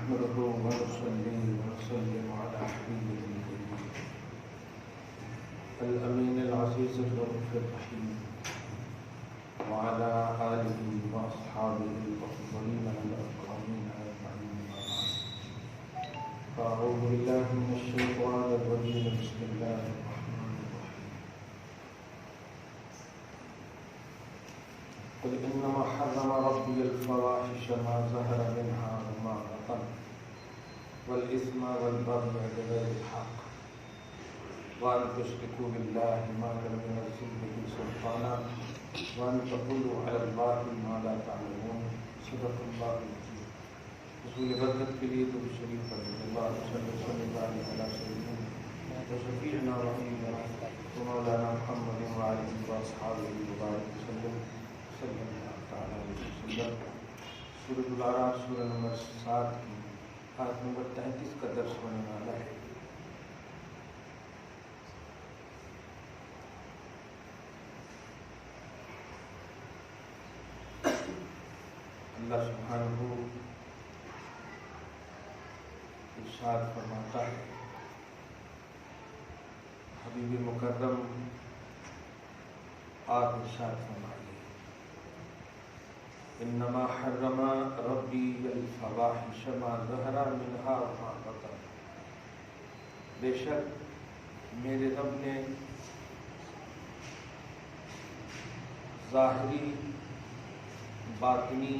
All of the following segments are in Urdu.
نحمده ونصلي ونسلم على حبيبه الكريم الأمين العزيز الرؤوف الرحيم وعلى آله وأصحابه الأفضلين الأكرمين أجمعين. أعوذ بالله من الشيطان الرجيم. بسم الله الرحمن الرحيم. قل إنما حرم ربي الفواحش ما ظهر منها وما بطن والإثم والبغي بغير الحق وأن تشركوا بالله ما لم ينزل به سلطانا وأن تقولوا على الله ما لا تعلمون. صدق الله العظيم. رسول برکت کے لیے درود شریف پڑھیں. اللهم صل وسلم على سيدنا وشفيعنا ونبينا ومولانا محمد وعلى آله وأصحابه وبارك وسلم صلی اللہ تعالیٰ علیہ وسلم. سورۃ الاعراف سورہ نمبر 7 کی آیت نمبر 33 کا درس ہونے والا ہے. اللہ سبحانہ ارشاد فرماتا ہے، حبیب مکرم آپ ارشاد فرمائیے، انما حرم ربی الفواحش ما ظہر منها وما بطن. بے شک میرے رب نے ظاہری باطنی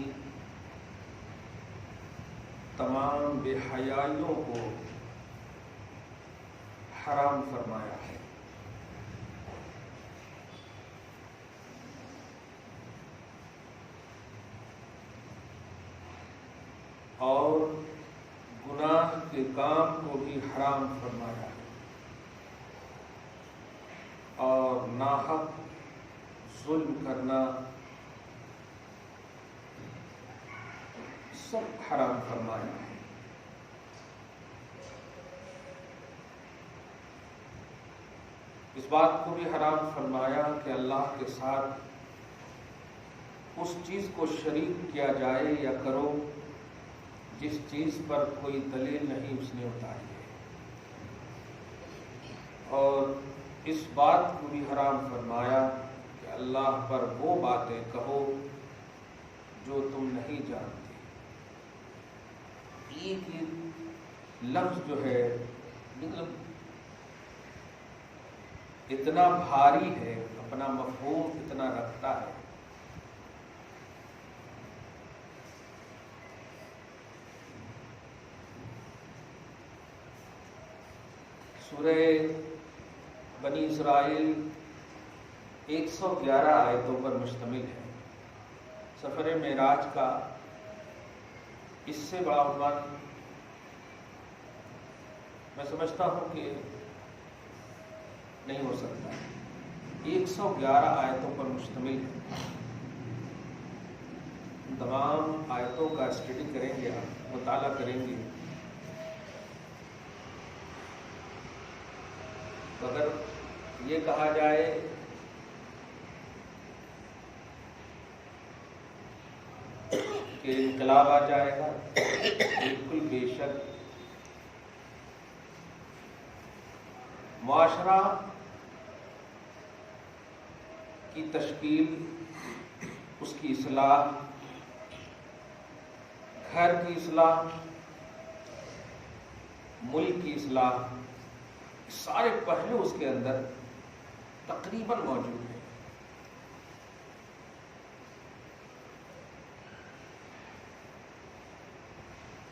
تمام بے حیائیوں کو حرام فرمایا ہے. اور گناہ کے کام کو بھی حرام فرمایا ہے، اور ناحق ظلم کرنا سب حرام فرمایا ہے. اس بات کو بھی حرام فرمایا کہ اللہ کے ساتھ اس چیز کو شریک کیا جائے یا کرو جس چیز پر کوئی دلیل نہیں اس نے اتاری ہے. اور اس بات کو بھی حرام فرمایا کہ اللہ پر وہ باتیں کہو جو تم نہیں جانتے. ایک لفظ جو ہے مطلب اتنا بھاری ہے، اپنا مفہوم اتنا رکھتا ہے. سورہ بنی اسرائیل 111 آیتوں پر مشتمل ہے. سفر معراج کا اس سے بڑا عنوان میں سمجھتا ہوں کہ نہیں ہو سکتا. 111 آیتوں پر مشتمل ہے. تمام آیتوں کا اسٹڈی کریں گے، آپ مطالعہ کریں گے تو اگر یہ کہا جائے کہ انقلاب آ جائے گا، بالکل بے شک. معاشرہ کی تشکیل، اس کی اصلاح، گھر کی اصلاح، ملک کی اصلاح، سارے پہلو اس کے اندر تقریباً موجود ہیں.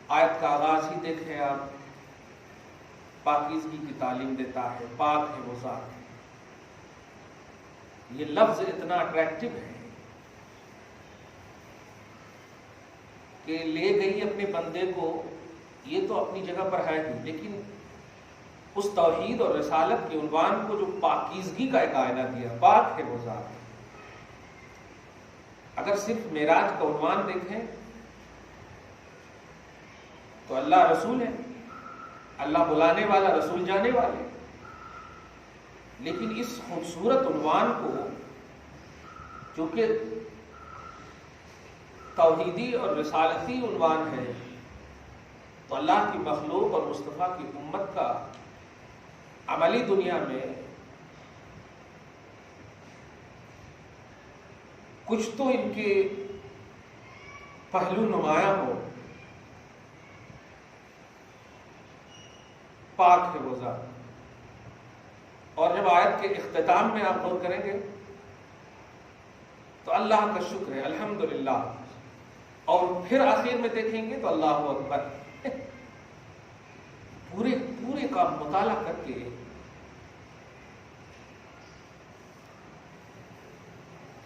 آیت کا آغاز ہی دیکھیں آپ، پاکیزگی کی تعلیم دیتا ہے. پاک ہے وہ ذات. یہ لفظ اتنا اٹریکٹیو ہے کہ لے گئی اپنے بندے کو. یہ تو اپنی جگہ پر ہے ہی، لیکن اس توحید اور رسالت کے عنوان کو جو پاکیزگی کا ایک آئینہ دیا، پاک ہے وہ ذات. اگر صرف معراج کا عنوان دیکھیں تو اللہ رسول ہے، اللہ بلانے والا، رسول جانے والے. لیکن اس خوبصورت عنوان کو جو کہ توحیدی اور رسالتی عنوان ہے، تو اللہ کی مخلوق اور مصطفیٰ کی امت کا عملی دنیا میں کچھ تو ان کے پہلو نمایاں ہو. پاک ہے وہ ذات. اور جب آیت کے اختتام میں آپ غور کریں گے تو اللہ کا شکر ہے الحمدللہ، اور پھر آخر میں دیکھیں گے تو اللہ اکبر. پورے کا مطالعہ کر کے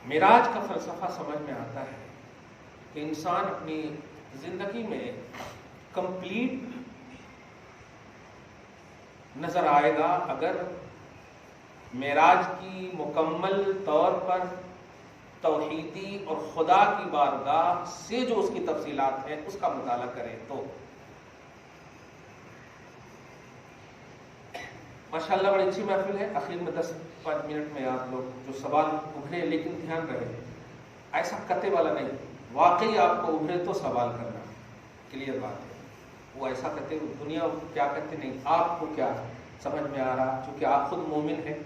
معراج کا فلسفہ سمجھ میں آتا ہے کہ انسان اپنی زندگی میں کمپلیٹ نظر آئے گا اگر معراج کی مکمل طور پر توحیدی اور خدا کی بارگاہ سے جو اس کی تفصیلات ہیں اس کا مطالعہ کریں. تو ماشاءاللہ بڑی اچھی محفل ہے. آخر میں 10-5 منٹ میں آپ لوگ جو سوال ابھرے، لیکن دھیان رہے ایسا کتے والا نہیں، واقعی آپ کو ابھرے تو سوال کرنا، کلیئر بات ہے. وہ ایسا کہتے دنیا کیا کہتے نہیں، آپ کو کیا سمجھ میں آ رہا، چونکہ آپ خود مومن ہیں.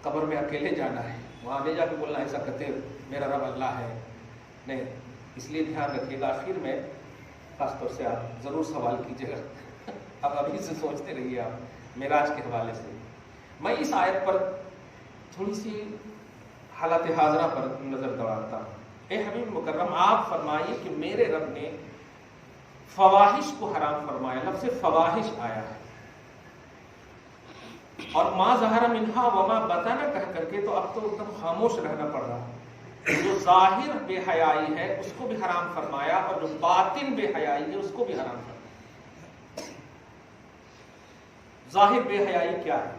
قبر میں اکیلے جانا ہے، وہاں لے جا کے بولنا ایسا کہتے میرا رب اللہ ہے نہیں. اس لیے دھیان رکھیے گا. آخر میں خاص طور سے آپ ضرور سوال کیجیے گا. اب ابھی سے سوچتے رہیے آپ معراج کے حوالے سے. میں اس آیت پر تھوڑی سی حالت حاضرہ پر نظر دوڑاتا ہوں. اے حبیب مکرم، آپ فرمائیے کہ میرے رب نے فواحش کو حرام فرمایا. لفظ فواحش آیا ہے اور ما ظہر منہا وما بطن کہہ کر کے تو اب تو ایک دم خاموش رہنا پڑ رہا. جو ظاہر بے حیائی ہے اس کو بھی حرام فرمایا اور جو باطن بے حیائی ہے اس کو بھی حرام فرمایا. ظاہر بے حیائی کیا ہے؟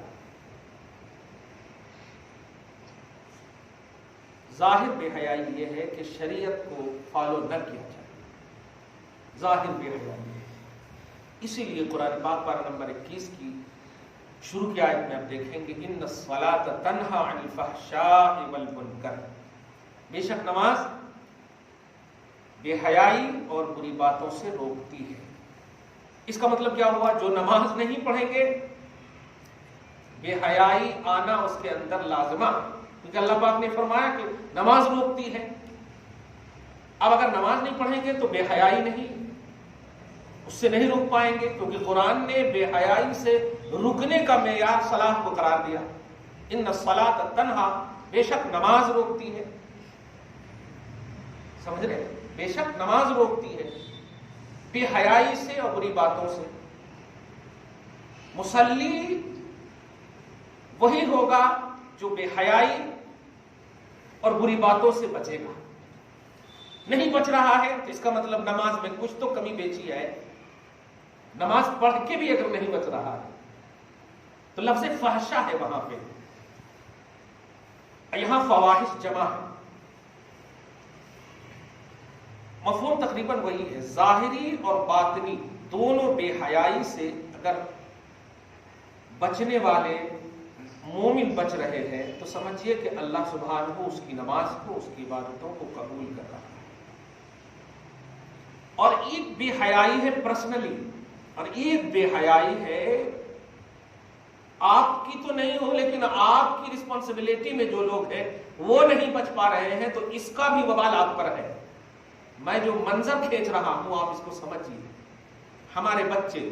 ظاہر بے حیائی یہ ہے کہ شریعت کو فالو نہ کیا جائے. ظاہر بے حیائی ہے. اسی لیے قرآن پاک پارہ نمبر 21 کی شروع کی آیت میں آپ دیکھیں گے ان الصلاۃ تنہی عن الفحشاء والمنکر، بے شک نماز بے حیائی اور بری باتوں سے روکتی ہے. اس کا مطلب کیا ہوا؟ جو نماز نہیں پڑھیں گے بے حیائی آنا اس کے اندر لازمہ، کیونکہ اللہ پاک نے فرمایا کہ نماز روکتی ہے. اب اگر نماز نہیں پڑھیں گے تو بے حیائی نہیں، اس سے نہیں روک پائیں گے، کیونکہ قرآن نے بے حیائی سے رکنے کا معیار صلاح کو قرار دیا. ان الصلاۃ تنہی، بے شک نماز روکتی ہے. سمجھ رہے؟ بے شک نماز روکتی ہے بے حیائی سے اور بری باتوں سے. مصلی وہی ہوگا جو بے حیائی اور بری باتوں سے بچے گا. نہیں بچ رہا ہے تو اس کا مطلب نماز میں کچھ تو کمی بیچی ہے. نماز پڑھ کے بھی اگر نہیں بچ رہا ہے تو لفظ فحشا ہے وہاں پہ. یہاں فواحش جمع ہے. مفہوم تقریباً وہی ہے. ظاہری اور باطنی دونوں بے حیائی سے اگر بچنے والے مومن بچ رہے ہیں تو سمجھیے کہ اللہ سبحانہ اس کی نماز کو، اس کی عبادتوں کو قبول کر رہا ہے. اور ایک بے حیائی ہے پرسنلی، اور ایک بے حیائی ہے آپ کی تو نہیں ہو لیکن آپ کی رسپانسبلٹی میں جو لوگ ہیں وہ نہیں بچ پا رہے ہیں، تو اس کا بھی وبال آپ پر ہے. میں جو منظر کھینچ رہا ہوں آپ اس کو سمجھیے. ہمارے بچے،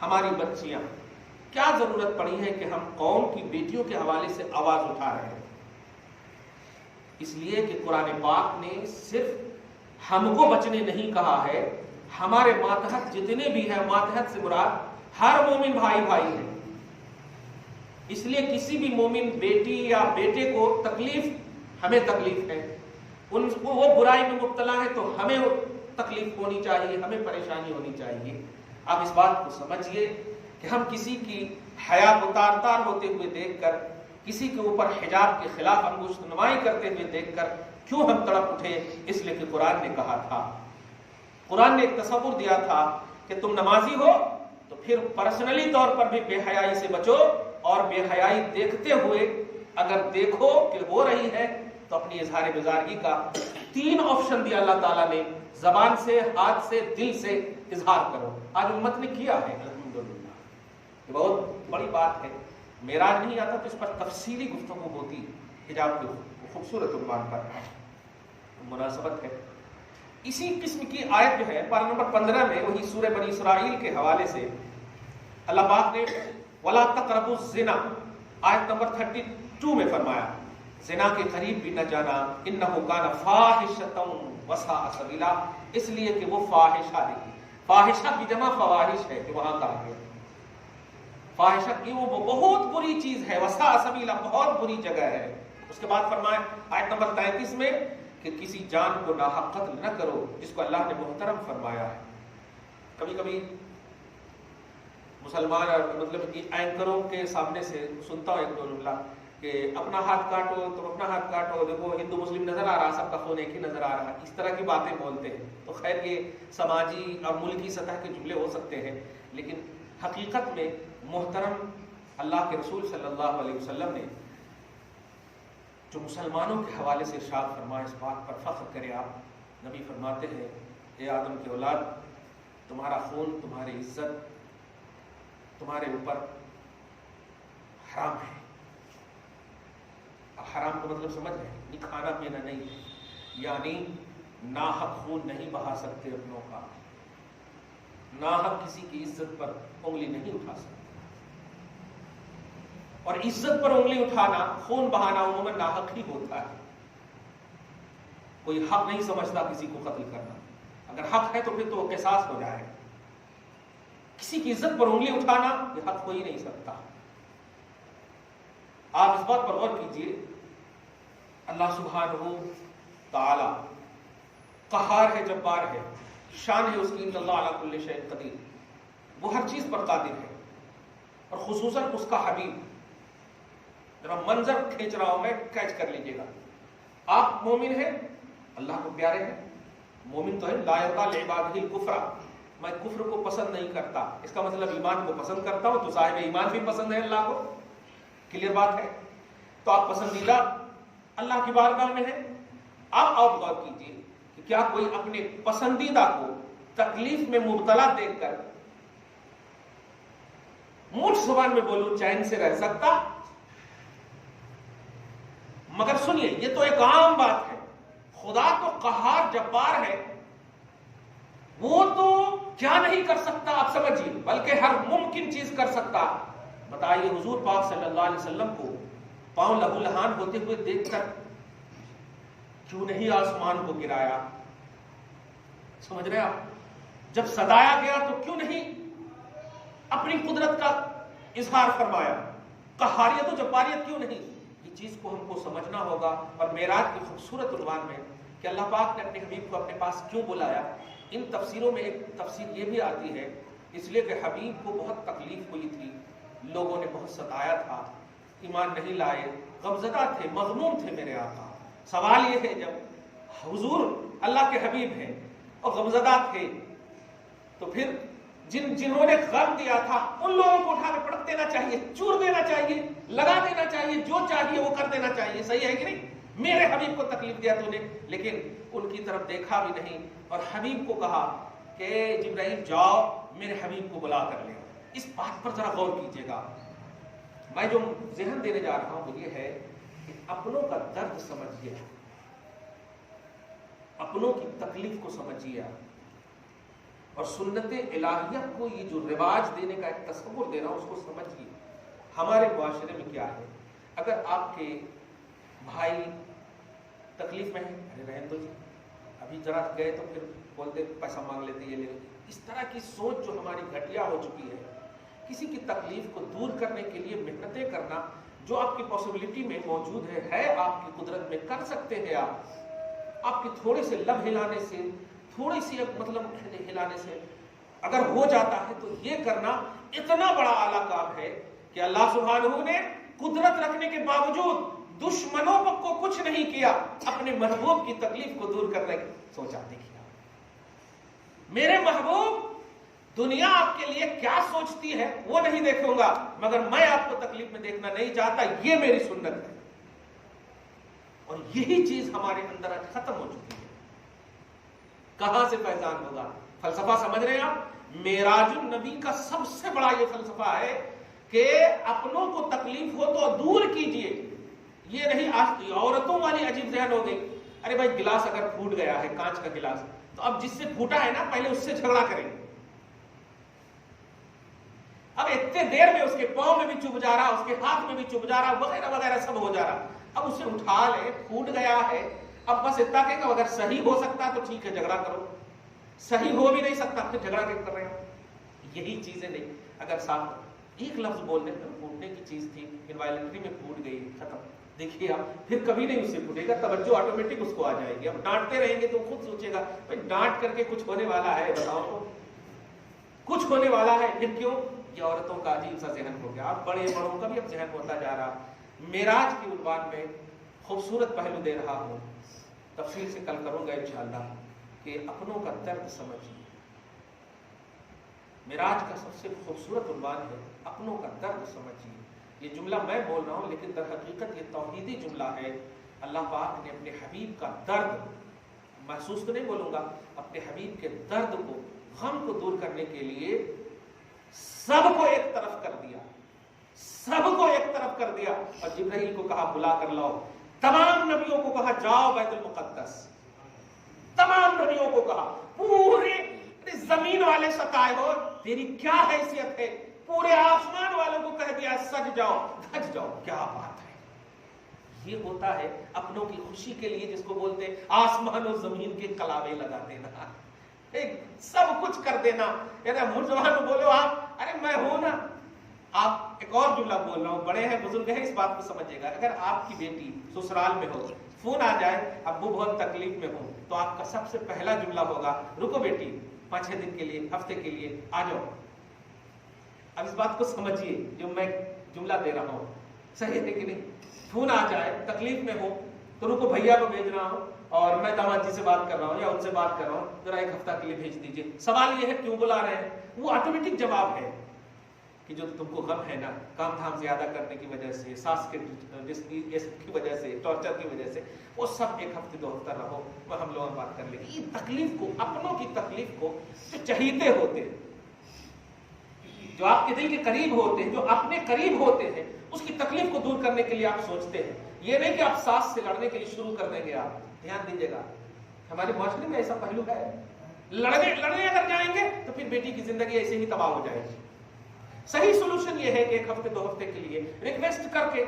ہماری بچیاں، کیا ضرورت پڑی ہے کہ ہم قوم کی بیٹیوں کے حوالے سے آواز اٹھا رہے ہیں؟ اس لیے کہ قرآن پاک نے صرف ہم کو بچنے نہیں کہا ہے، ہمارے ماتحت جتنے بھی ہیں، ماتحت سے مراد ہر مومن بھائی بھائی ہے. اس لیے کسی بھی مومن بیٹی یا بیٹے کو تکلیف، ہمیں تکلیف ہے، ان کو وہ برائی میں مبتلا ہے تو ہمیں تکلیف ہونی چاہیے، ہمیں پریشانی ہونی چاہیے. آپ اس بات کو سمجھیے کہ ہم کسی کی حیا کو تار تار ہوتے ہوئے دیکھ کر، کسی کے اوپر حجاب کے خلاف انگشت نمائی کرتے ہوئے دیکھ کر کیوں ہم تڑپ اٹھے؟ اس لیے کہ قرآن نے کہا تھا، قرآن نے ایک تصور دیا تھا کہ تم نمازی ہو تو پھر پرسنلی طور پر بھی بے حیائی سے بچو، اور بے حیائی دیکھتے ہوئے اگر دیکھو کہ ہو رہی ہے تو اپنی اظہار بیزارگی کا 3 آپشن دیا اللہ تعالیٰ نے، زبان سے، ہاتھ سے، دل سے اظہار کرو. آج امت نے کیا ہے الحمدللہ. یہ بہت بڑی بات ہے. معراج نہیں آتا تو اس پر تفصیلی گفتگو ہوتی، حجاب کے خوبصورت عنوان پر مناسبت ہے. اسی قسم کی آیت جو ہے پارہ نمبر 15 میں وہی سورہ بنی اسرائیل کے حوالے سے اللہ پاک نے وَلَا تَقْرَبُوا الزِّنَا آیت نمبر 32 میں فرمایا زنا کے قریب بھی نہ جانا، انہو کان فاحشۃ وساء سبیلا، اس لیے کہ وہ فاحشہ ہے. فاحشہ کی جمع فواحش ہے کہ وہاں کہا گیا. فاحشہ کی وہ بہت بری چیز ہے، وساء سبیلا بہت بری جگہ ہے. اس کے بعد فرمایا آیت نمبر 33 میں کہ کسی جان کو ناحق قتل نہ کرو جس کو اللہ نے محترم فرمایا ہے. کبھی کبھی مسلمان مطلب اینکروں کے سامنے سے سنتا ہوں ایک دو جملہ کہ اپنا ہاتھ کاٹو تم اپنا ہاتھ کاٹو، دیکھو ہندو مسلم نظر آ رہا، سب کا خون ایک ہی نظر آ رہا. اس طرح کی باتیں بولتے ہیں. تو خیر یہ سماجی اور ملکی سطح کے جملے ہو سکتے ہیں، لیکن حقیقت میں محترم اللہ کے رسول صلی اللہ علیہ وسلم نے جو مسلمانوں کے حوالے سے ارشاد فرمایا، اس بات پر فخر کرے آپ. نبی فرماتے ہیں اے آدم کے اولاد، تمہارا خون، تمہاری عزت تمہارے اوپر حرام ہے. اب حرام کا مطلب سمجھ رہے ہیں، کھانا پینا نہیں، یعنی ناحق خون نہیں بہا سکتے اپنوں کا، ناحق کسی کی عزت پر انگلی نہیں اٹھا سکتے. اور عزت پر انگلی اٹھانا، خون بہانا عموماً ناحق ہی ہوتا ہے. کوئی حق نہیں سمجھتا کسی کو قتل کرنا. اگر حق ہے تو پھر تو قصاص ہو جائے. کسی کی عزت پر انگلی اٹھانا یہ حق ہو ہی نہیں سکتا. آپ اس بات پر غور کیجئے، اللہ سبحانہ تعالی قہار ہے، جبار ہے، شان ہے اس کی، ان اللہ علی کل شیء قدیر، وہ ہر چیز پر قادر ہے. اور خصوصاً اس کا حبیب. ذرا منظر کھینچ رہا ہوں میں، کیچ کر لیجیے گا. آپ مومن ہیں، اللہ کو پیارے ہیں. مومن تو ہے لا یرضی لعبادہ الکفر، میں کفر کو پسند نہیں کرتا. اس کا مطلب ایمان کو پسند کرتا ہوں، تو صاحب ایمان بھی پسند ہے اللہ کو. کلیئر بات ہے. تو آپ پسندیدہ اللہ کی بارگاہ میں ہیں. آپ غور کیجیے کہ کیا کوئی اپنے پسندیدہ کو تکلیف میں مبتلا دیکھ کر موٹ زبان میں بولوں چین سے رہ سکتا؟ مگر سنیے، یہ تو ایک عام بات ہے. خدا تو قہار جبار ہے، وہ تو کیا نہیں کر سکتا آپ سمجھیے، بلکہ ہر ممکن چیز کر سکتا. بتائیے حضور پاک صلی اللہ علیہ وسلم کو پاؤں لہو لہان ہوتے ہوئے دیکھ کر کیوں نہیں آسمان کو گرایا؟ سمجھ رہے آپ؟ جب صدایا گیا تو کیوں نہیں اپنی قدرت کا اظہار فرمایا؟ قہاریت و جباریت کیوں نہیں؟ یہ چیز کو ہم کو سمجھنا ہوگا. اور معراج کی خوبصورت عنوان میں کہ اللہ پاک نے اپنے حبیب کو اپنے پاس کیوں بلایا، ان تفسیروں میں ایک تفسیر یہ بھی آتی ہے اس لیے کہ حبیب کو بہت تکلیف ہوئی تھی، لوگوں نے بہت ستایا تھا، ایمان نہیں لائے، غمزدہ تھے، مغموم تھے میرے آقا. سوال یہ ہے جب حضور اللہ کے حبیب ہیں اور غمزدہ تھے تو پھر جنہوں نے غم دیا تھا ان لوگوں کو اٹھا کے پٹک دینا چاہیے، چور دینا چاہیے، لگا دینا چاہیے، جو چاہیے وہ کر دینا چاہیے. صحیح ہے کہ نہیں؟ میرے حبیب کو تکلیف دیا تو نے، لیکن ان کی طرف دیکھا بھی نہیں اور حبیب کو کہا کہ جبرائیل جاؤ میرے حبیب کو بلا کر لے. اس بات پر ذرا غور کیجیے گا. میں جو ذہن دینے جا رہا ہوں وہ یہ ہے کہ اپنوں کا درد سمجھیے، اپنوں کی تکلیف کو سمجھیے اور سنت الہیہ کو یہ جو رواج دینے کا ایک تصور دے رہا ہوں اس کو سمجھیے. ہمارے معاشرے میں کیا ہے، اگر آپ کے بھائی تکلیف میں ہیں، ارے رہن دو جی، ابھی ذرا گئے تو پھر بولتے پیسہ مانگ لیتے، یہ لے. اس طرح کی سوچ جو ہماری گھٹیا ہو چکی ہے، کسی کی تکلیف کو دور کرنے کے لیے محنتیں کرنا جو آپ کی پاسبلٹی میں موجود ہے آپ کی قدرت میں کر سکتے ہیں. آپ کے تھوڑے سے لب ہلانے سے، تھوڑی سی مطلب ہلانے سے اگر ہو جاتا ہے تو یہ کرنا اتنا بڑا اعلیٰ کام ہے کہ اللہ سبحانہ نے قدرت رکھنے کے باوجود دشمنوں کو کچھ نہیں کیا، اپنے محبوب کی تکلیف کو دور کرنے کی سوچا. دیکھیے میرے محبوب دنیا آپ کے لیے کیا سوچتی ہے وہ نہیں دیکھوں گا، مگر میں آپ کو تکلیف میں دیکھنا نہیں چاہتا، یہ میری سنت ہے. اور یہی چیز ہمارے اندر ختم ہو چکی ہے. کہاں سے فیضان ہوگا؟ فلسفہ سمجھ رہے ہیں آپ؟ معراج النبی کا سب سے بڑا یہ فلسفہ ہے کہ اپنوں کو تکلیف ہو تو دور کیجئے. یہ نہیں آج عورتوں والی عجیب ذہن ہو گئی. ارے بھائی گلاس اگر پھوٹ گیا ہے، کانچ کا گلاس، تو اب جس سے پھوٹا ہے نا پہلے اس سے جھگڑا کریں گے. اب اتنے دیر میں اس کے پاؤں میں بھی چبھ جا رہا، اس کے ہاتھ میں بھی چبھ جا رہا، وغیرہ وغیرہ سب ہو جا رہا. اب اسے اٹھا لے، پھوٹ گیا ہے، اب بس اتنا کہ اگر صحیح ہو سکتا تو ٹھیک ہے جھگڑا کرو، صحیح ہو بھی نہیں سکتا پھر جھگڑا کیوں کر رہے ہو؟ یہی چیزیں نہیں. اگر صاحب ایک لفظ بولنے میں پھوٹنے کی چیز تھی، انوائلنٹری میں پھوٹ گئی، ختم. دیکھیے آپ پھر کبھی نہیں اس سے پھوٹے گا، توجہ آٹومیٹک اس کو آ جائے گی. اب ڈانٹتے رہیں گے تو خود سوچے گا بھائی ڈانٹ کر کے کچھ ہونے والا ہے؟ بتاؤ تو کچھ ہونے والا ہے؟ پھر کیوں؟ یہ عورتوں کا عجیب سا ذہن ہو گیا. اب بڑے بڑوں کا بھی اب ذہن ہوتا جا رہا. معراج کی عنوان میں خوبصورت پہلو دے رہا ہوں، تفصیل سے کل کروں گا انشاءاللہ، کہ اپنوں کا درد سمجھیے. معراج کا سب سے خوبصورت عنوان ہے اپنوں کا درد سمجھیے. یہ جملہ میں بول رہا ہوں لیکن در حقیقت یہ توحیدی جملہ ہے. اللہ پاک نے اپنے حبیب کا درد محسوس تو نہیں بولوں گا، اپنے حبیب کے درد کو، غم کو دور کرنے کے لیے سب کو ایک طرف کر دیا، سب کو ایک طرف کر دیا. اور جبرائیل کو کہا بلا کر لاؤ. تمام نبیوں کو کہا جاؤ بیت المقدس. تمام نبیوں کو کہا. پورے زمین والے ستائے ہو، تیری کیا حیثیت ہے؟ پورے آسمان والوں کو کہہ دیا سج جاؤ، دھج جاؤ. کیا بات ہے! یہ ہوتا ہے اپنوں کی خوشی کے لیے جس کو بولتے ہیں آسمان و زمین کے کلاوے لگا دینا، سب کچھ کر دینا. مجھے بولو آپ، ارے میں ہوں نا. آپ ایک اور جملہ بول رہا ہوں، بڑے ہیں بزرگ ہیں اس بات کو سمجھے گا. اگر آپ کی بیٹی سسرال میں ہو، فون آ جائے ابو بہت تکلیف میں ہو، تو آپ کا سب سے پہلا جملہ ہوگا رکو بیٹی 5-6 دن کے لیے، ہفتے کے لیے آ جاؤ. اب اس بات کو سمجھیے جو میں جملہ دے رہا ہوں صحیح ہے کہ نہیں؟ فون آ جائے تکلیف میں ہو تو رکو بھیا کو بھیج رہا ہوں اور میں داماد جی سے بات کر رہا ہوں یا ان سے بات کر رہا ہوں، ذرا 1 ہفتہ کے لیے بھیج دیجیے. سوال یہ ہے کیوں بلا رہے ہیں؟ وہ آٹومیٹک جواب ہے کہ جو تم کو غم ہے نا، کام دھام زیادہ کرنے کی وجہ سے، ساس کے کی وجہ سے، ٹارچر کی وجہ سے، وہ سب 1 ہفتے 2 ہفتہ رہو، وہ ہم لوگ بات کر لیں گے. یہ تکلیف کو، اپنوں کی تکلیف کو، جو چہیتے ہوتے ہیں، جو آپ کے دل کے قریب ہوتے ہیں، جو اپنے قریب ہوتے ہیں، اس کی تکلیف کو دور کرنے کے لیے آپ سوچتے ہیں. یہ نہیں کہ آپ ساس سے لڑنے کے لیے شروع کر دیں گے. آپ دھیان دیجیے گا، ہمارے معاشرے میں ایسا پہلو ہے. لڑنے اگر جائیں گے تو پھر بیٹی کی زندگی ایسے ہی تباہ ہو جائے گی. صحیح سولوشن یہ ہے کہ 1 ہفتے 2 ہفتے کے لیے ریکویسٹ کر کے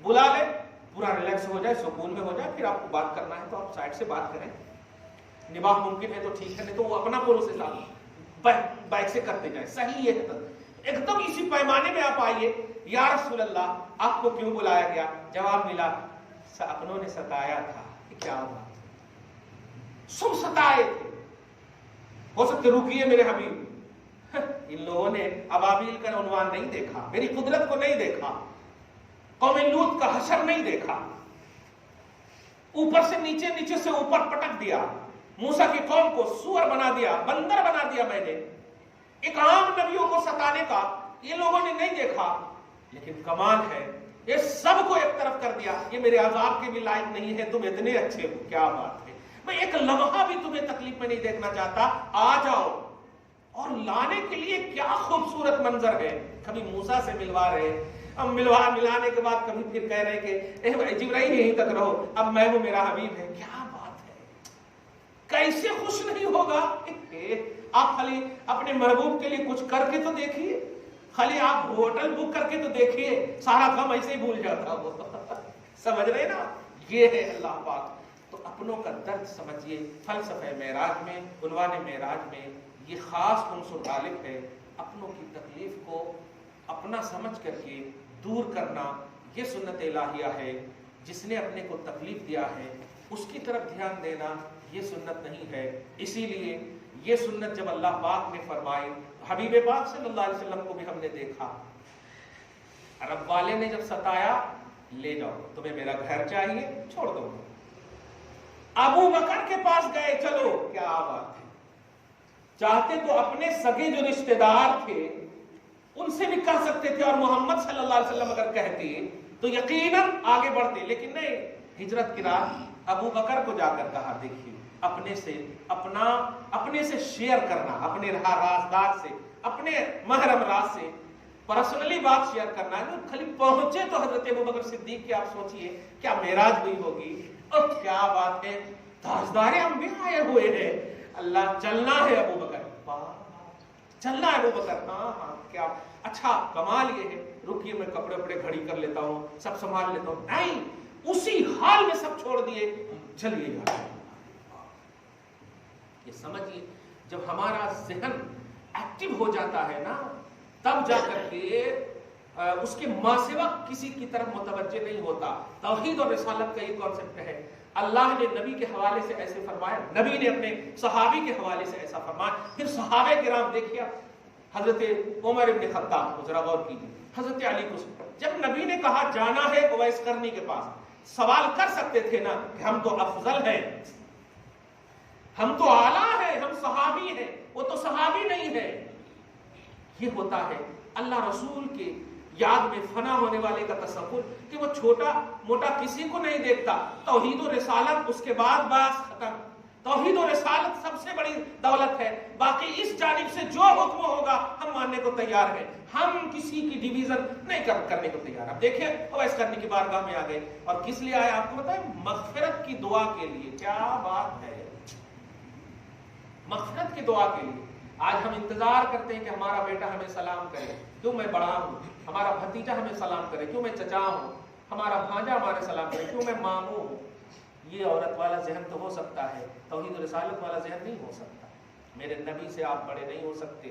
بلا لے، پورا ریلیکس ہو جائے، سکون میں ہو جائے. پھر آپ کو بات کرنا ہے تو آپ سائڈ سے بات کریں. نباہ ممکن ہے تو ٹھیک ہے، نہیں تو وہ اپنا پروسیس آپ بائک سے کرتے جائیں. صحیح ہے ایک دم اسی پیمانے میں آپ آئیے. یا رسول اللہ آپ کو کیوں بلایا گیا؟ جواب ملا اپنوں نے ستایا تھا. کیا بات، سب ستائے تھے. ہو سکتے رکیے میرے حبیب، ان لوگوں نے ابابیل کا عنوان نہیں دیکھا، میری قدرت کو نہیں دیکھا، قوم لوط کا حشر نہیں دیکھا، اوپر سے نیچے، نیچے سے اوپر پٹک دیا، موسیٰ کی قوم کو سور بنا دیا، بندر بنا دیا میں نے. ایک عام نبیوں کو ستانے کا یہ لوگوں نے نہیں دیکھا. لیکن کمال ہے یہ سب کو ایک طرف کر دیا. یہ میرے عذاب کے بھی لائق نہیں ہے، تم اتنے اچھے ہو. کیا بات ہے! میں ایک لمحہ بھی تمہیں تکلیف میں نہیں دیکھنا چاہتا. آ جاؤ. اور لانے کے لیے کیا خوبصورت منظر ہے. کبھی موسیٰ سے ملوا رہے، اب ملانے کے بعد کبھی پھر کہہ رہے کہ جبرائیل یہیں تک رہو، اب میں ہوں، میرا حبیب ہے. کیا بات ہے! کیسے خوش نہیں ہوگا؟ آپ خالی اپنے محبوب کے لیے کچھ کر کے تو دیکھیے، خالی آپ ہوٹل بک کر کے تو دیکھیے، سارا غم ایسے ہی بھول جاتا وہ. سمجھ رہے نا؟ یہ ہے اللہ پاک. تو اپنوں کا درد سمجھیے. فلسفہ معراج میں، عنوان معراج میں یہ خاص عنصر غالب ہے. اپنوں کی تکلیف کو اپنا سمجھ کر کے دور کرنا، یہ سنت الہیہ ہے. جس نے اپنے کو تکلیف دیا ہے اس کی طرف دھیان دینا یہ سنت نہیں ہے. اسی لیے یہ سنت جب اللہ پاک نے فرمائی، حبیب پاک صلی اللہ علیہ وسلم کو بھی ہم نے دیکھا، عرب والے نے جب ستایا، لے جاؤ، تمہیں میرا گھر چاہیے، چھوڑ دو. ابو بکر کے پاس گئے، چلو. کیا بات ہے! چاہتے تو اپنے سگے جو رشتہ دار تھے ان سے بھی کہہ سکتے تھے، اور محمد صلی اللہ علیہ وسلم اگر کہتے تو یقیناً آگے بڑھتے. لیکن نہیں، ہجرت کی رات ابو بکر کو جا کر کہا دیکھیے اپنے سے شیئر کرنا، اپنے رازدار سے، اپنے محرم راز سے پرسنلی بات شیئر کرنا ہے. خالی پہنچے تو حضرت ابوبکر صدیق کی آپ سوچئے کیا معراج ہوئی ہوگی، اور کیا بات ہے، تاجدار انبیاء آئے ہوئے ہیں، اللہ چلنا ہے ابوبکر، چلنا ہے ابوبکر، ہاں کیا اچھا کمال یہ ہے، رکیے میں کپڑے وپڑے گھڑی کر لیتا ہوں، سب سنبھال لیتا ہوں. نہیں، اسی حال میں سب چھوڑ دیے، چلیے یار. یہ سمجھیے جب ہمارا ذہن ایکٹیو ہو جاتا ہے نا، تب جا کر کے اس کے ماں سوا کسی کی طرف متوجہ نہیں ہوتا. توحید اور رسالت کا یہ کانسیپٹ ہے. اللہ نے نبی کے حوالے سے ایسے فرمایا، نبی نے اپنے صحابی کے حوالے سے ایسا فرمایا. پھر صحابہ کرام دیکھیے، حضرت عمر ابن خطاب، ذرا غور کیجیے، حضرت علی کو جب نبی نے کہا جانا ہے اویس قرنی کے پاس، سوال کر سکتے تھے نا کہ ہم تو افضل ہیں، ہم تو اعلیٰ ہیں، ہم صحابی ہیں، وہ تو صحابی نہیں ہے. یہ ہوتا ہے اللہ رسول کے یاد میں فنا ہونے والے کا تصور کہ وہ چھوٹا موٹا کسی کو نہیں دیکھتا. توحید و رسالت اس کے بعد بس ختم. توحید و رسالت سب سے بڑی دولت ہے. باقی اس جانب سے جو حکم ہوگا ہم ماننے کو تیار ہیں، ہم کسی کی ڈیویژن نہیں کرنے کو تیار. اب دیکھیں اویس کرنے کی بارگاہ میں آ گئے، اور کس لیے آئے آپ کو بتائیں؟ مغفرت کی دعا کے لیے. کیا بات ہے، مغفرت کی دعا کے لیے. آج ہم انتظار کرتے ہیں کہ ہمارا بیٹا ہمیں سلام کرے، کیوں میں بڑا ہوں. ہمارا بھتیجا ہمیں سلام کرے، کیوں میں چچا ہوں. ہمارا بھانجا ہمارے سلام کرے، کیوں میں ماموں ہوں. یہ عورت والا ذہن تو ہو سکتا ہے، توحید و رسالت والا ذہن نہیں ہو سکتا. میرے نبی سے آپ بڑے نہیں ہو سکتے.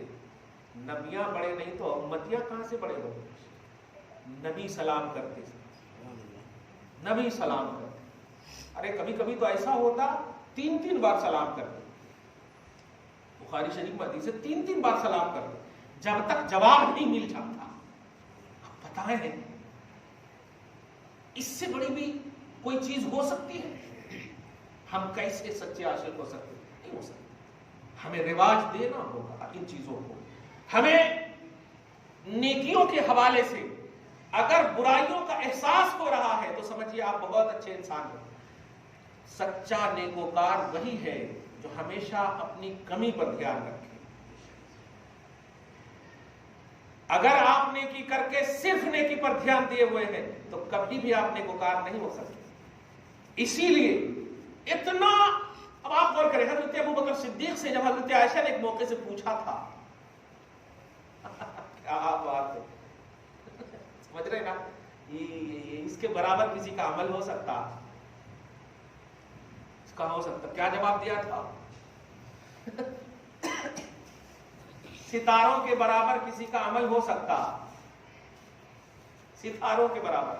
نبیاں بڑے نہیں تو امتیاں کہاں سے بڑے ہو. نبی سلام کرتے، نبی سلام کرتے. ارے کبھی کبھی تو ایسا ہوتا 3 بار سلام کرتے. بخاری شریف میں حدیث ہے 3 بار سلام کرتے جب تک جواب نہیں مل جاتا. آپ بتائیں اس سے بڑی بھی کوئی چیز ہو سکتی ہے؟ ہم کیسے سچے عاشق ہو سکتے؟ نہیں ہو سکتے. ہمیں رواج دینا ہوگا ان چیزوں کو. ہمیں نیکیوں کے حوالے سے اگر برائیوں کا احساس ہو رہا ہے تو سمجھیے آپ بہت اچھے انسان ہیں. سچا نیکوکار وہی ہے جو ہمیشہ اپنی کمی پر دھیان رکھے. اگر آپ نیکی کر کے صرف نیکی پر دھیان دیے ہوئے ہیں تو کبھی بھی آپ نیکوکار نہیں ہو سکتے. اسی لیے اتنا، اب آپ غور کریں، حضرت ابوبکر صدیق سے جب حضرت عائشہ نے ایک موقع سے پوچھا تھا، کیا بات ہے، سمجھ رہے نا، اس کے برابر کسی کا عمل ہو سکتا، اس کا ہو سکتا. کیا جواب دیا تھا؟ ستاروں کے برابر کسی کا عمل ہو سکتا، ستاروں کے برابر.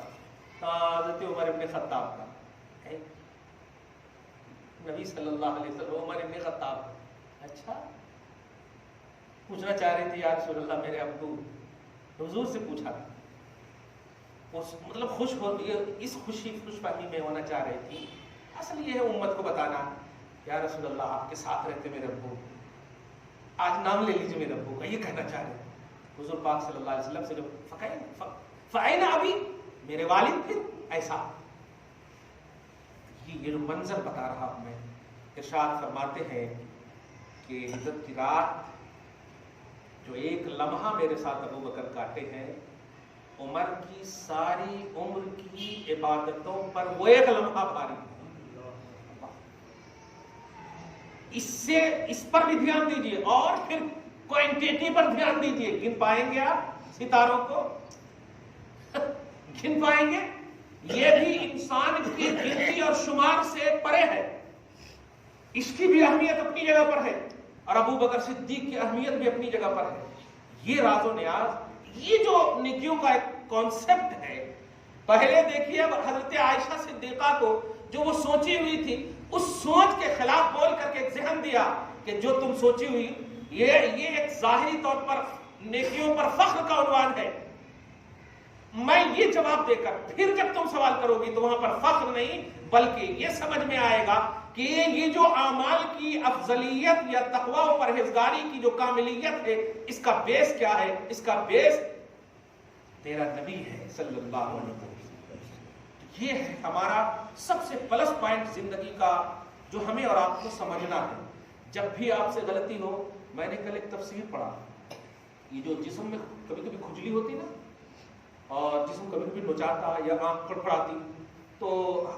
حضرت عمر ابن خطاب کا، نبی صلی اللہ علیہ وسلم عمر ابن خطاب. اچھا پوچھنا چاہ رہی تھی یا رسول اللہ میرے ابو، حضور سے پوچھا، مطلب خوش ہوتی ہے، اس خوش فہمی میں ہونا چاہ رہی تھی. اصل یہ ہے امت کو بتانا، یا رسول اللہ آپ کے ساتھ رہتے میرے ابو، آج نام لے لیجیے میرے ابو کا، یہ کہنا چاہ رہے ہیں. حضور پاک صلی اللہ علیہ وسلم سے جب فَأَيْنَ أَبِي، میرے والد. پھر ایسا یہ جو منظر بتا رہا ہوں میں، ارشاد فرماتے ہیں کہ ہجرت کی رات جو ایک لمحہ میرے ساتھ ابو بکر کاٹے ہیں، عمر کی ساری عمر کی عبادتوں پر وہ ایک لمحہ بھاری. اس پر بھی دھیان دیجئے، اور پھر کوانٹیٹی پر دھیان دیجئے. گن پائیں گے آپ ستاروں کو؟ گن پائیں گے؟ یہ بھی انسان کی گنتی اور شمار سے پرے ہے. اس کی بھی اہمیت اپنی جگہ پر ہے، اور ابو بکر صدیق کی اہمیت بھی اپنی جگہ پر ہے. یہ راز و نیاز، یہ جو نیکیوں کا ایک کانسیپٹ ہے. پہلے دیکھیے اب حضرت عائشہ صدیقہ کو جو وہ سوچی ہوئی تھی، اس سوچ کے خلاف بول کر کے ایک ذہن دیا کہ جو تم سوچی ہوئی یہ ایک ظاہری طور پر نیکیوں پر فخر کا عنوان ہے. میں یہ جواب دے کر پھر جب تم سوال کرو گی تو وہاں پر فخر نہیں بلکہ یہ سمجھ میں آئے گا کہ یہ جو اعمال کی افضلیت یا تقوی و پرہیزگاری کی جو کاملیت ہے، اس کا بیس کیا ہے؟ اس کا بیس تیرا نبی ہے صلی اللہ علیہ وسلم. یہ ہے ہمارا سب سے پلس پوائنٹ زندگی کا جو ہمیں اور آپ کو سمجھنا ہے. جب بھی آپ سے غلطی ہو, میں نے کل ایک تفسیر پڑھا, یہ جو جسم میں کبھی کبھی کھجلی ہوتی نا, اور جسم کبھی کبھی نوچاتا یا آنکھ پڑپڑاتی, تو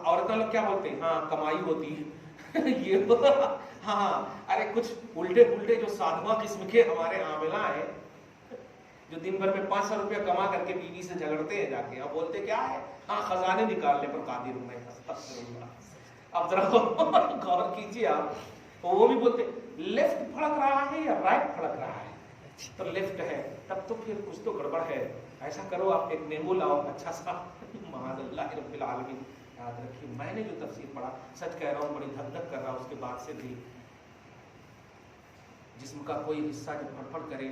عورتیں لوگ کیا بولتے ہیں, ہاں کمائی ہوتی ہے یہ ہاں, ارے کچھ الٹے پلٹے جو سادھواں قسم کے ہمارے عاملہ ہیں, جو دن بھر میں 500 روپیہ کما کر کے بیوی سے جھگڑتے ہیں جا کے, اب بولتے کیا ہے, ہاں خزانے نکالنے پر قادر ہوں میں. اب ذرا غور کیجیے آپ, وہ بھی بولتے لیفٹ پھڑک رہا ہے یا رائٹ پھڑک رہا ہے, تو لیفٹ ہے, تب تو پھر کچھ تو گڑبڑ ہے. ایسا کرو آپ ایک نیمبو لاؤ اچھا سا, معاذ اللہ رب العالمین. یاد رکھیے میں نے جو تفسیر پڑھا, سچ کہہ رہا ہوں بڑی دھک دھک کر رہا, اس کے بعد سے بھی جسم کا کوئی حصہ جو پھڑ پھڑ کرے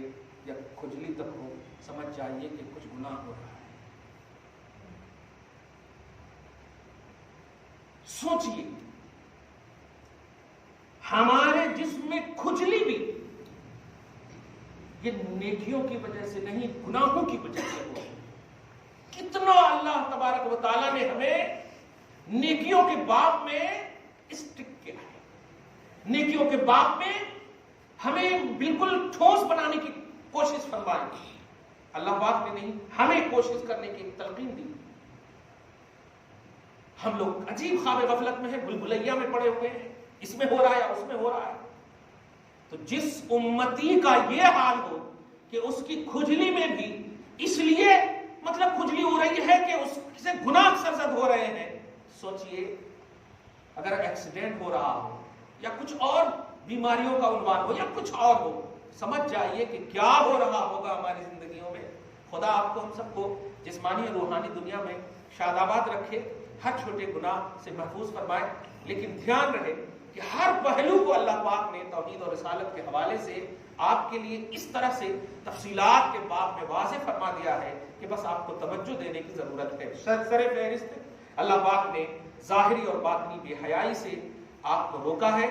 یا کھجلی تک ہو, سمجھ جائیے کہ کچھ گناہ ہو رہا ہے. سوچئے ہمارے جسم میں کھجلی بھی یہ نیکیوں کی وجہ سے نہیں, گناہوں کی وجہ سے ہو. کتنا اللہ تبارک و تعالیٰ نے ہمیں نیکیوں کے باب میں اسٹک کیا ہے, نیکیوں کے باب میں ہمیں بالکل ٹھوس بنانے کی کوشش فرمائی. اللہ پاک نے نہیں, ہمیں کوشش کرنے کی تلقین دی. ہم لوگ عجیب خواب غفلت میں ہیں, بھلبھلیا میں پڑے ہوئے ہیں, اس میں ہو رہا ہے اس میں ہو رہا ہے. تو جس امتی کا یہ حال ہو کہ اس کی کھجلی میں بھی اس لیے مطلب کھجلی ہو رہی ہے کہ اس سے گناہ سرزد ہو رہے ہیں, سوچئے اگر ایکسیڈنٹ ہو رہا ہو یا کچھ اور بیماریوں کا عنوان ہو یا کچھ اور ہو, سمجھ جائیے کہ کیا ہو رہا ہوگا ہماری زندگیوں میں. خدا آپ کو ہم سب کو جسمانی اور روحانی دنیا میں شاداباد رکھے, ہر چھوٹے گناہ سے محفوظ فرمائے. لیکن دھیان رہے کہ ہر پہلو کو اللہ پاک نے توحید اور رسالت کے حوالے سے آپ کے لیے اس طرح سے تفصیلات کے باب میں واضح فرما دیا ہے کہ بس آپ کو توجہ دینے کی ضرورت ہے. سر فہرست اللہ پاک نے ظاہری اور باطنی بے حیائی سے آپ کو روکا ہے.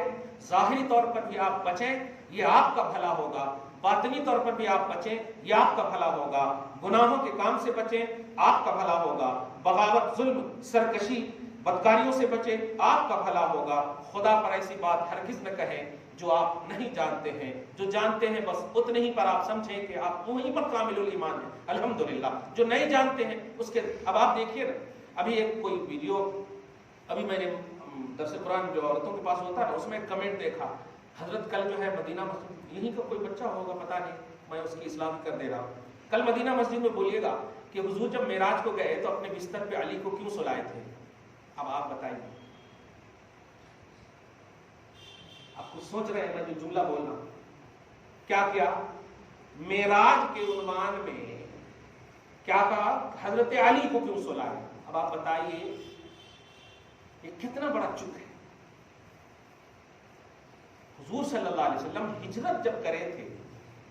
ظاہری طور پر بھی آپ بچیں, یہ آپ کا بھلا ہوگا. باطنی طور پر بھی آپ بچیں, یہ آپ کا بھلا ہوگا. گناہوں کے کام سے بچیں, آپ کا بھلا ہوگا. بغاوت, ظلم, سرکشی, بدکاریوں سے بچیں, آپ کا بھلا ہوگا. خدا پر ایسی بات ہرگز نہ کہیں جو آپ نہیں جانتے ہیں. جو جانتے ہیں بس اتنے ہی پر آپ سمجھیں کہ آپ وہیں پر کامل الایمان ہیں. الحمدللہ. جو نہیں جانتے ہیں اس کے, اب آپ دیکھیے نا, ابھی ایک کوئی ویڈیو, ابھی میں نے درس قرآن جو عورتوں کے پاس ہوتا ہے نا, اس میں ایک کمنٹ دیکھا, حضرت کل جو ہے مدینہ مسجد, یہیں کا کوئی بچہ ہوگا پتہ نہیں, میں اس کی اصلاح کر دے رہا ہوں. کل مدینہ مسجد میں بولیے گا کہ حضور جب معراج کو گئے تو اپنے بستر پہ علی کو کیوں سلائے تھے. اب آپ بتائیے, آپ کو سوچ رہے ہیں میں جو جملہ بول رہا ہوں, کیا معراج کے عنوان میں کیا کہا, حضرت علی کو کیوں سلائے. اب آپ بتائیے یہ کتنا بڑا چک ہے. حضور صلی اللہ علیہ وسلم ہجرت جب کرے تھے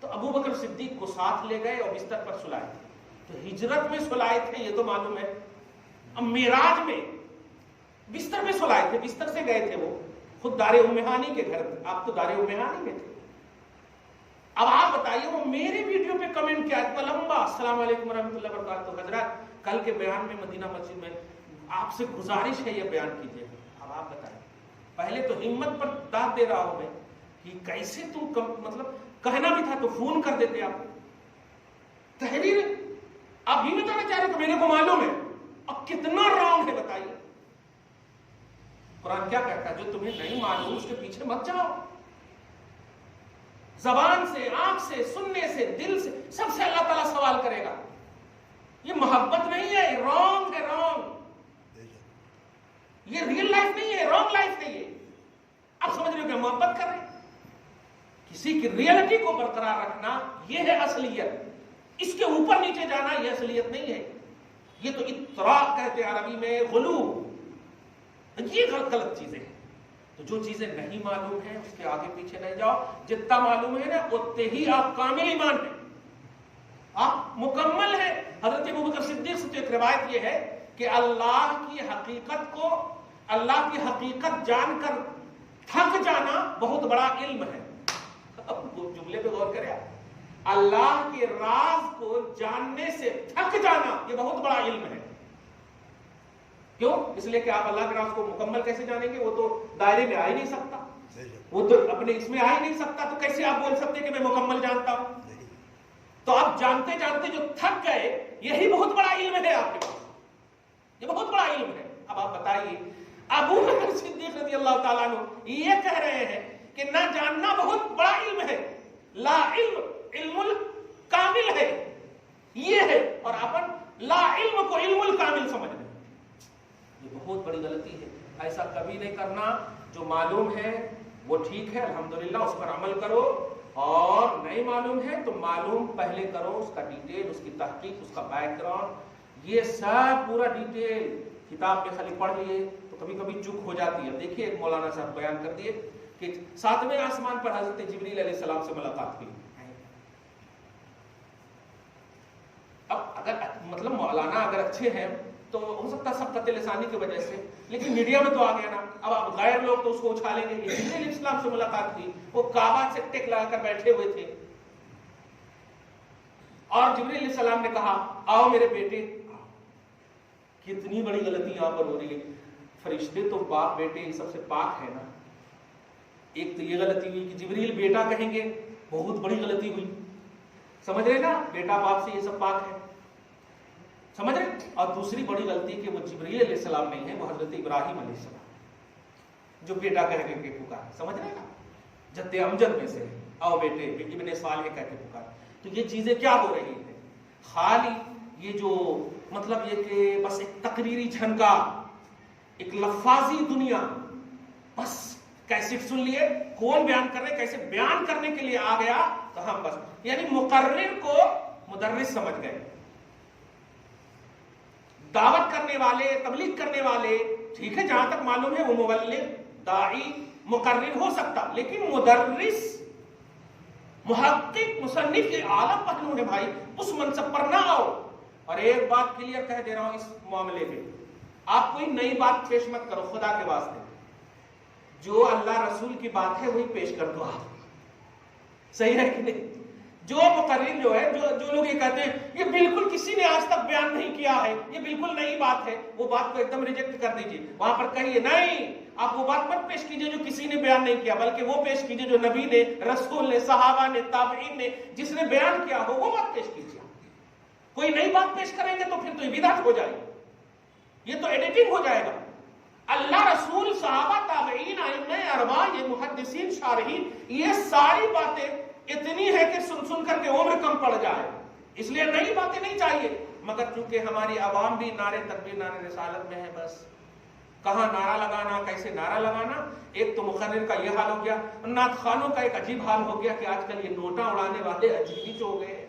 تو ابو بکر صدیق کو ساتھ لے گئے اور بستر پر سلائے تھے. تو ہجرت میں سلائے تھے یہ تو معلوم ہے, اب معراج میں بستر میں سلائے تھے, بستر سے گئے تھے وہ خود دار ام ہانی کے گھر. آپ تو دار ام ہانی میں تھے. اب آپ بتائیے وہ میرے ویڈیو پہ کمنٹ کیا اتنا لمبا, السلام علیکم ورحمۃ اللہ وبرکاتہ, حضرات کل کے بیان میں مدینہ مسجد میں آپ سے گزارش ہے یہ بیان کیجیے. اب آپ بتائیں, پہلے تو ہمت پر داد دے رہا ہوں میں کہ کیسے تم مطلب کہنا بھی تھا تو فون کر دیتے آپ. تحریر آپ یہ بتانا چاہ رہے تو میرے کو معلوم ہے, اب کتنا رانگ ہے بتائیے. قرآن کیا کہتا ہے, جو تمہیں نہیں معلوم اس کے پیچھے مت جاؤ. زبان سے, آنکھ سے, سننے سے, دل سے, سب سے اللہ تعالیٰ سوال کرے گا. یہ محبت نہیں ہے, رانگ ہے, رانگ. یہ ریئل لائف نہیں ہے, رانگ لائف نہیں ہے. اب سمجھ رہے ہو کہ محبت کر رہے ہیں, کسی کی ریئلٹی کو برقرار رکھنا یہ ہے اصلیت. اس کے اوپر نیچے جانا یہ اصلیت نہیں ہے. یہ تو اطراء کہتے ہیں عربی میں, غلو. یہ غلط چیزیں ہیں. تو جو چیزیں نہیں معلوم ہیں اس کے آگے پیچھے نہیں جاؤ. جتنا معلوم ہے نا اتنے ہی آپ کامل ایمان ہیں, آپ مکمل ہیں. حضرت ابوبکر صدیق سے ایک روایت یہ ہے کہ اللہ کی حقیقت کو, اللہ کی حقیقت جان کر تھک جانا بہت بڑا علم ہے. اب جملے پہ غور کریں, اللہ کے راز کو جاننے سے تھک جانا یہ بہت بڑا علم ہے. کیوں؟ اس لیے کہ آپ اللہ کے راز کو مکمل کیسے جانیں گے؟ وہ تو دائرے میں آ ہی نہیں سکتا، وہ تو اپنے اس میں آ ہی نہیں سکتا، تو کیسے آپ بول سکتے کہ میں مکمل جانتا ہوں؟ تو آپ جانتے جانتے جو تھک گئے، یہی بہت بڑا علم ہے آپ کے پاس، یہ بہت بڑا علم ہے۔ اب آپ بتائیے، ابو بکر صدیق رضی اللہ تعالیٰ عنہ یہ کہہ رہے ہیں کہ نہ جاننا بہت بڑا علم ہے، لا علم علم الکامل ہے، یہ ہے، اور اپن لا علم کو علم الکامل سمجھ رہے ہیں۔ یہ بہت بڑی غلطی ہے، ایسا کبھی نہیں کرنا۔ جو معلوم ہے وہ ٹھیک ہے، الحمدللہ اس پر عمل کرو، اور نہیں معلوم ہے تو معلوم پہلے کرو، اس کا ڈیٹیل، اس کی تحقیق، اس کا بیک گراؤنڈ، یہ سب پورا ڈیٹیل کتاب میں خالی پڑھ لیے تو کبھی کبھی چک ہو جاتی ہے۔ دیکھیے ایک مولانا صاحب بیان کر دیے کہ 7ویں آسمان پر حضرت جبریل علیہ السلام سے ملاقات ہوئی۔ اب اگر مطلب مولانا اگر اچھے ہیں تو ہو سکتا ہے سب قطع لسانی کی وجہ سے، لیکن میڈیا میں تو آ گیا نا، اب غیر لوگ تو اس کو اچھالیں گے۔ جبریل علیہ السلام سے ملاقات کی، وہ کعبہ سے ٹیک لگا کر بیٹھے ہوئے تھے، اور جبریل علیہ السلام نے کہا آؤ میرے بیٹے۔ کتنی بڑی غلطی یہاں پر ہو رہی ہے۔ فرشتے تو باپ بیٹے ان سب سے پاک ہے نا۔ ایک تو یہ غلطی ہوئی کہ جبریل بیٹا کہیں گے، بہت بڑی غلطی ہوئی، سمجھ رہے نا، بیٹا باپ سے یہ سب پاک ہے، سمجھ رہے۔ اور دوسری بڑی غلطی کہ وہ جبریل علیہ السلام نہیں ہے، وہ حضرت ابراہیم علیہ السلام جو بیٹا کہہ کے پکار، سمجھ رہے نا، جد امجد میں سے آؤ بیٹے، ابن صالح کہہ کے پکار۔ تو یہ چیزیں کیا ہو رہی ہیں؟ خالی یہ جو مطلب یہ کہ بس ایک تقریری جھنکا، ایک لفاظی دنیا، بس کیسٹ سن لیے کون بیان کر رہے، کیسے بیان کرنے کے لیے آ گیا تو ہم بس یعنی مقرر کو مدرس سمجھ گئے۔ دعوت کرنے والے، تبلیغ کرنے والے، ٹھیک ہے جہاں تک معلوم ہے وہ مبلغ، داعی، مقرر ہو سکتا، لیکن مدرس، محقق، مصنف کے اعلیٰ پہلو ہے بھائی، اس منصب پر نہ آؤ۔ اور ایک بات کلیئر کہہ دے رہا ہوں، اس معاملے میں آپ کوئی نئی بات پیش مت کرو خدا کے واسطے، جو اللہ رسول کی بات ہے وہی پیش کر دو آپ، صحیح ہے کہ نہیں؟ جو مقرر جو ہے، جو لوگ یہ کہتے ہیں یہ بالکل کسی نے آج تک بیان نہیں کیا ہے، یہ بالکل نئی بات ہے، وہ بات کو ایک دم ریجیکٹ کر دیجیے۔ وہاں پر کہیے نہیں، آپ وہ بات مت پیش کیجیے جو کسی نے بیان نہیں کیا، بلکہ وہ پیش کیجیے جو نبی نے، رسول نے، صحابہ نے، تابعین نے، جس نے بیان کیا ہو وہ بات پیش کیجیے۔ کوئی نئی بات پیش کریں گے تو پھر تو یہ بدعت ہو جائے گی، یہ تو ایڈیٹنگ ہو جائے گا۔ اللہ رسول، صحابہ، تابعین، ائمہ اربعہ، یہ محدثین، شارحین، یہ ساری باتیں اتنی ہے کہ سن سن کر کے عمر کم پڑ جائے، اس لیے نئی باتیں نہیں چاہیے۔ مگر چونکہ ہماری عوام بھی نعرے تکبیر، نعرے رسالت میں ہے، بس کہاں نعرہ لگانا، کیسے نعرہ لگانا۔ ایک تو مقرر کا یہ حال ہو گیا، نعت خوانوں کا ایک عجیب حال ہو گیا کہ آج کل یہ نوٹاں اڑانے والے عجیب ہی ہو گئے،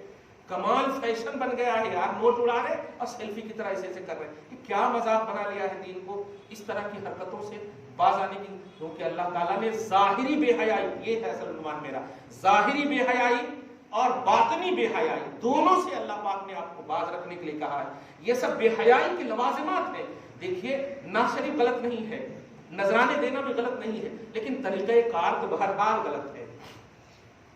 کمال فیشن بن گیا ہے یار، نوٹ اڑا رہے اور سیلفی کی طرح ایسے کر رہے ہیں۔ کیا مذاق بنا لیا ہے دین کو، اس طرح کی حرکتوں سے باز آنے کی، کیونکہ اللہ تعالیٰ نے ظاہری بے حیائی، یہ ہے اصل عنوان میرا، ظاہری بے حیائی اور باطنی بے حیائی، دونوں سے اللہ پاک نے آپ کو باز رکھنے کے لیے کہا ہے۔ یہ سب بے حیائی کے لوازمات ہیں۔ دیکھیے نعت شریف غلط نہیں ہے، نذرانے دینا بھی غلط نہیں ہے، لیکن طریقہ کار تو بہرحال غلط ہے،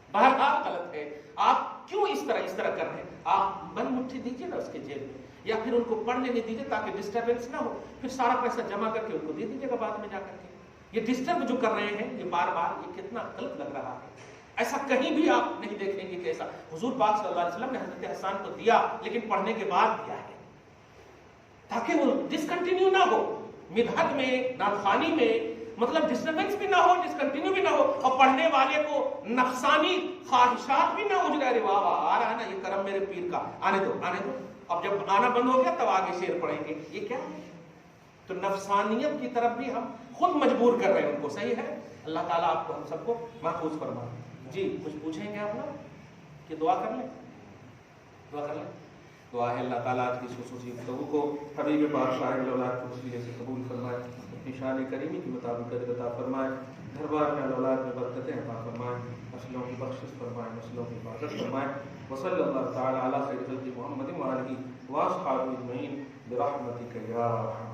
بہرحال غلط ہے۔ آپ کیوں اس طرح کر رہے ہیں؟ آپ بند مٹھی دیجیے نا اس کے جیب میں، یا پھر ان کو پڑھنے نہیں دیجیے تاکہ ڈسٹربنس نہ ہو، پھر سارا پیسہ جمع کر کے ان کو دے دیجیے گا بعد میں جا کر کے۔ یہ ڈسٹرب جو کر رہے ہیں یہ بار بار، یہ کتنا غلط لگ رہا ہے۔ ایسا کہیں بھی آپ نہیں دیکھیں گے کہ ایسا حضور پاک صلی اللہ علیہ وسلم نے حضرت حسان کو دیا، لیکن پڑھنے کے بعد دیا ہے تاکہ وہ ڈسکنٹینیو نہ ہو، مدحت میں، نعت میں، مطلب ڈسٹربنس بھی نہ ہو، ڈسکنٹینیو بھی نہ ہو، اور پڑھنے والے کو نفسانی خواہشات بھی نہ اجڑے، ارے واہ واہ آ رہا ہے نا یہ کرم میرے پیر کا، آنے دو آنے دو، اب جب آنا بند ہو گیا تب آگے شعر پڑھیں گے، یہ کیا ہے؟ تو نفسانیت کی طرف بھی ہم خود مجبور کر رہے ہیں ان کو، صحیح ہے؟ اللہ تعالیٰ آپ کو ہم سب کو محفوظ فرمائے۔ جی کچھ پوچھیں گے آپ لوگ کہ دعا کر لیں؟ دعا کر لیں۔ دعا ہے اللہ تعالیٰ آج کی اس خصوصی گفتگو کو حبیب پاک شاہ اولاد کے وسیلے سے قبول فرمائے، اپنی شان کریمی کے مطابق اجر عطا فرمائے، گھر بار میں اولاد میں برکتیں عطا فرمائے، نسلوں کی بخشش فرمائے، نسلوں کی حفاظت فرمائے۔ وصلی اللہ تعالیٰ علی خیر خلق محمد وآلہ وأصحابہ اجمعین برحمتک یا ارحم